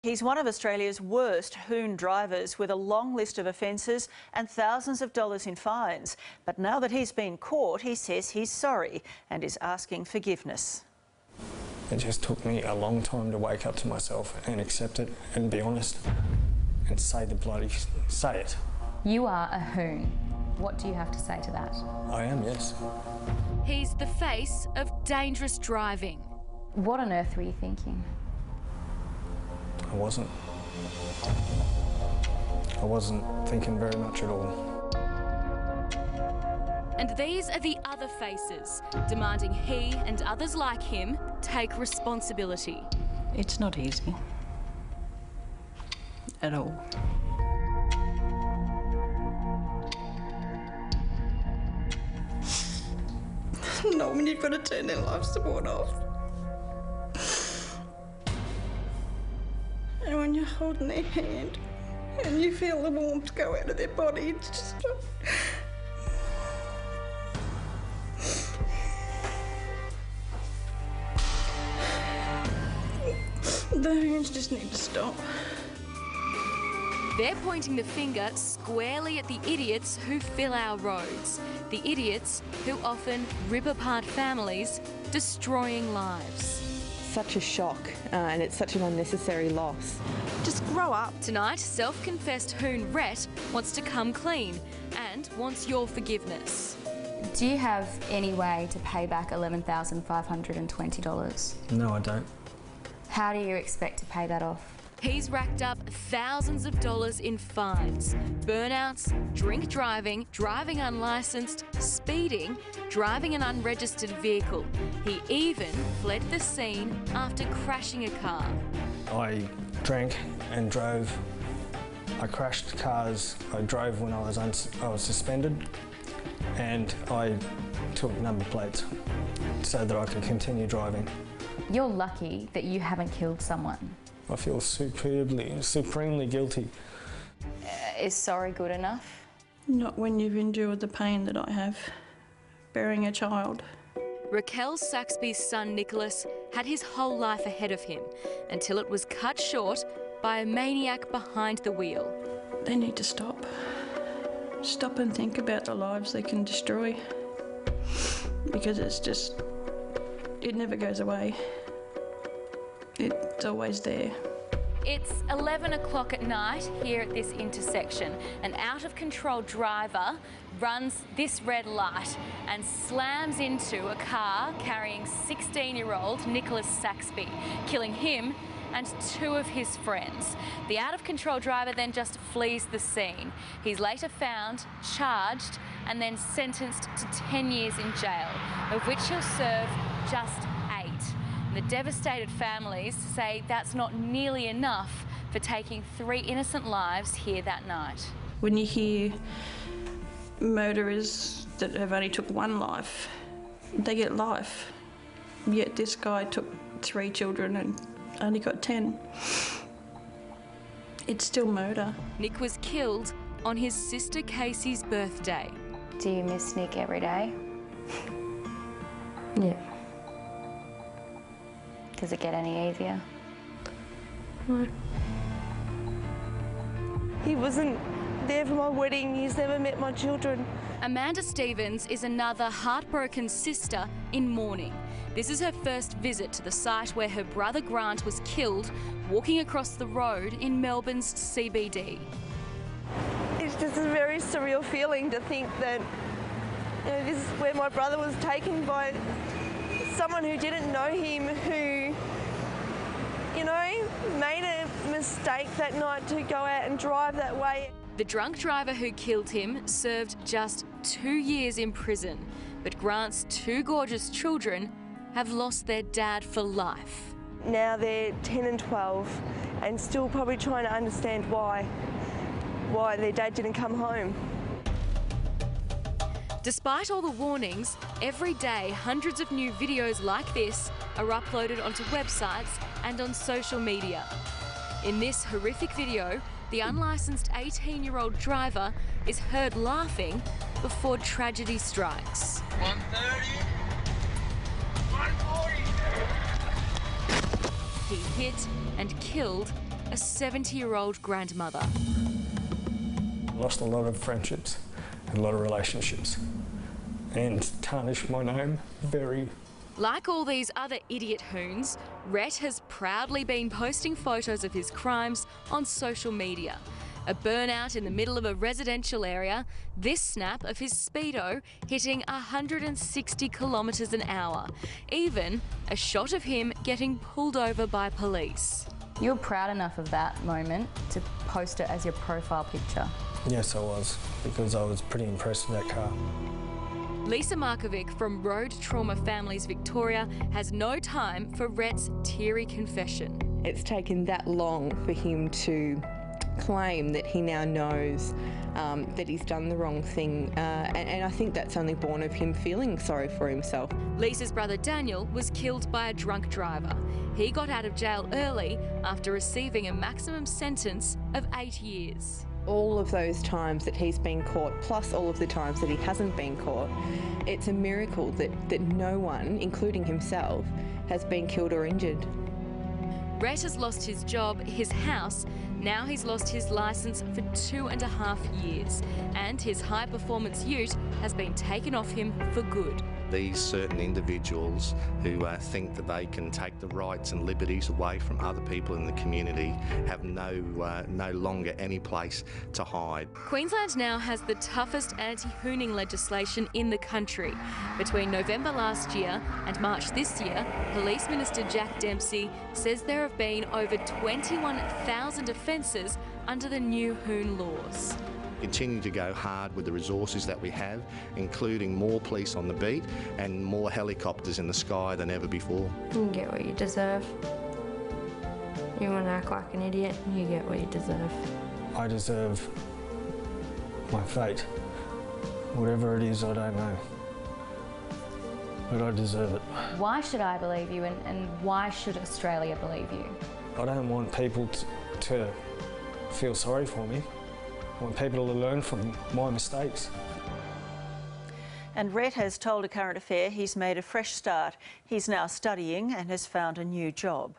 He's one of Australia's worst Hoon drivers with a long list of offences and thousands of dollars in fines. But now that he's been caught, he says he's sorry and is asking forgiveness. It just took me a long time to wake up to myself and accept it and be honest and say it. You are a Hoon. What do you have to say to that? I am, yes. He's the face of dangerous driving. What on earth were you thinking? I wasn't thinking very much at all. And these are the other faces, demanding he and others like him take responsibility. It's not easy. At all. Not when you've got to turn their life support off. And when you're holding their hand and you feel the warmth go out of their body, it's just... The Hoons just need to stop. They're pointing the finger squarely at the idiots who fill our roads. The idiots who often rip apart families, destroying lives. Such a shock and it's such an unnecessary loss. Just grow up. Tonight, self-confessed Hoon Rhett wants to come clean and wants your forgiveness. Do you have any way to pay back $11,520? No, I don't. How do you expect to pay that off? He's racked up thousands of dollars in fines, burnouts, drink driving, driving unlicensed, speeding, driving an unregistered vehicle. He even fled the scene after crashing a car. I drank and drove. I crashed cars. I drove when I was suspended, and I took number plates so that I could continue driving. You're lucky that you haven't killed someone. I feel supremely guilty. Is sorry good enough? Not when you've endured the pain that I have, bearing a child. Raquel Saxby's son Nicholas had his whole life ahead of him until it was cut short by a maniac behind the wheel. They need to stop. Stop and think about the lives they can destroy. Because it never goes away. It's always there. It's 11 o'clock at night here at this intersection. An out-of-control driver runs this red light and slams into a car carrying 16-year-old Nicholas Saxby, killing him and two of his friends. The out-of-control driver then just flees the scene. He's later found, charged and then sentenced to 10 years in jail, of which he'll serve just 8. The devastated families say that's not nearly enough for taking 3 innocent lives here that night. When you hear murderers that have only took 1 life, they get life. Yet this guy took 3 children and only got 10. It's still murder. Nick was killed on his sister Casey's birthday. Do you miss Nick every day? Yeah. Does it get any easier? No. He wasn't there for my wedding. He's never met my children. Amanda Stevens is another heartbroken sister in mourning. This is her first visit to the site where her brother Grant was killed, walking across the road in Melbourne's CBD. It's just a very surreal feeling to think that this is where my brother was taken by someone who didn't know him, who, made a mistake that night to go out and drive that way. The drunk driver who killed him served just 2 years in prison, but Grant's 2 gorgeous children have lost their dad for life. Now they're 10 and 12 and still probably trying to understand why their dad didn't come home. Despite all the warnings, every day hundreds of new videos like this are uploaded onto websites and on social media. In this horrific video, the unlicensed 18-year-old driver is heard laughing before tragedy strikes. 130, 140. He hit and killed a 70-year-old grandmother. Lost a lot of friendships and a lot of relationships and tarnished my name very. Like all these other idiot Hoons, Rhett has proudly been posting photos of his crimes on social media. A burnout in the middle of a residential area, this snap of his Speedo hitting 160 kilometres an hour, even a shot of him getting pulled over by police. You were proud enough of that moment to post it as your profile picture. Yes, I was, because I was pretty impressed with that car. Lisa Markovic from Road Trauma Families Victoria has no time for Rhett's teary confession. It's taken that long for him to claim that he now knows that he's done the wrong thing, and I think that's only born of him feeling sorry for himself. Lisa's brother Daniel was killed by a drunk driver. He got out of jail early after receiving a maximum sentence of 8 years. All of those times that he's been caught, plus all of the times that he hasn't been caught, it's a miracle that no one, including himself, has been killed or injured. Rhett has lost his job, his house. Now he's lost his licence for 2.5 years, and his high-performance ute has been taken off him for good. These certain individuals who think that they can take the rights and liberties away from other people in the community have no longer any place to hide. Queensland now has the toughest anti-hooning legislation in the country. Between November last year and March this year, Police Minister Jack Dempsey says there have been over 21,000 offences under the new Hoon laws. Continue to go hard with the resources that we have, including more police on the beat and more helicopters in the sky than ever before. You get what you deserve. You want to act like an idiot, you get what you deserve. I deserve my fate. Whatever it is, I don't know. But I deserve it. Why should I believe you, and why should Australia believe you? I don't want people to feel sorry for me. I want people to learn from my mistakes. And Rhett has told A Current Affair he's made a fresh start. He's now studying and has found a new job.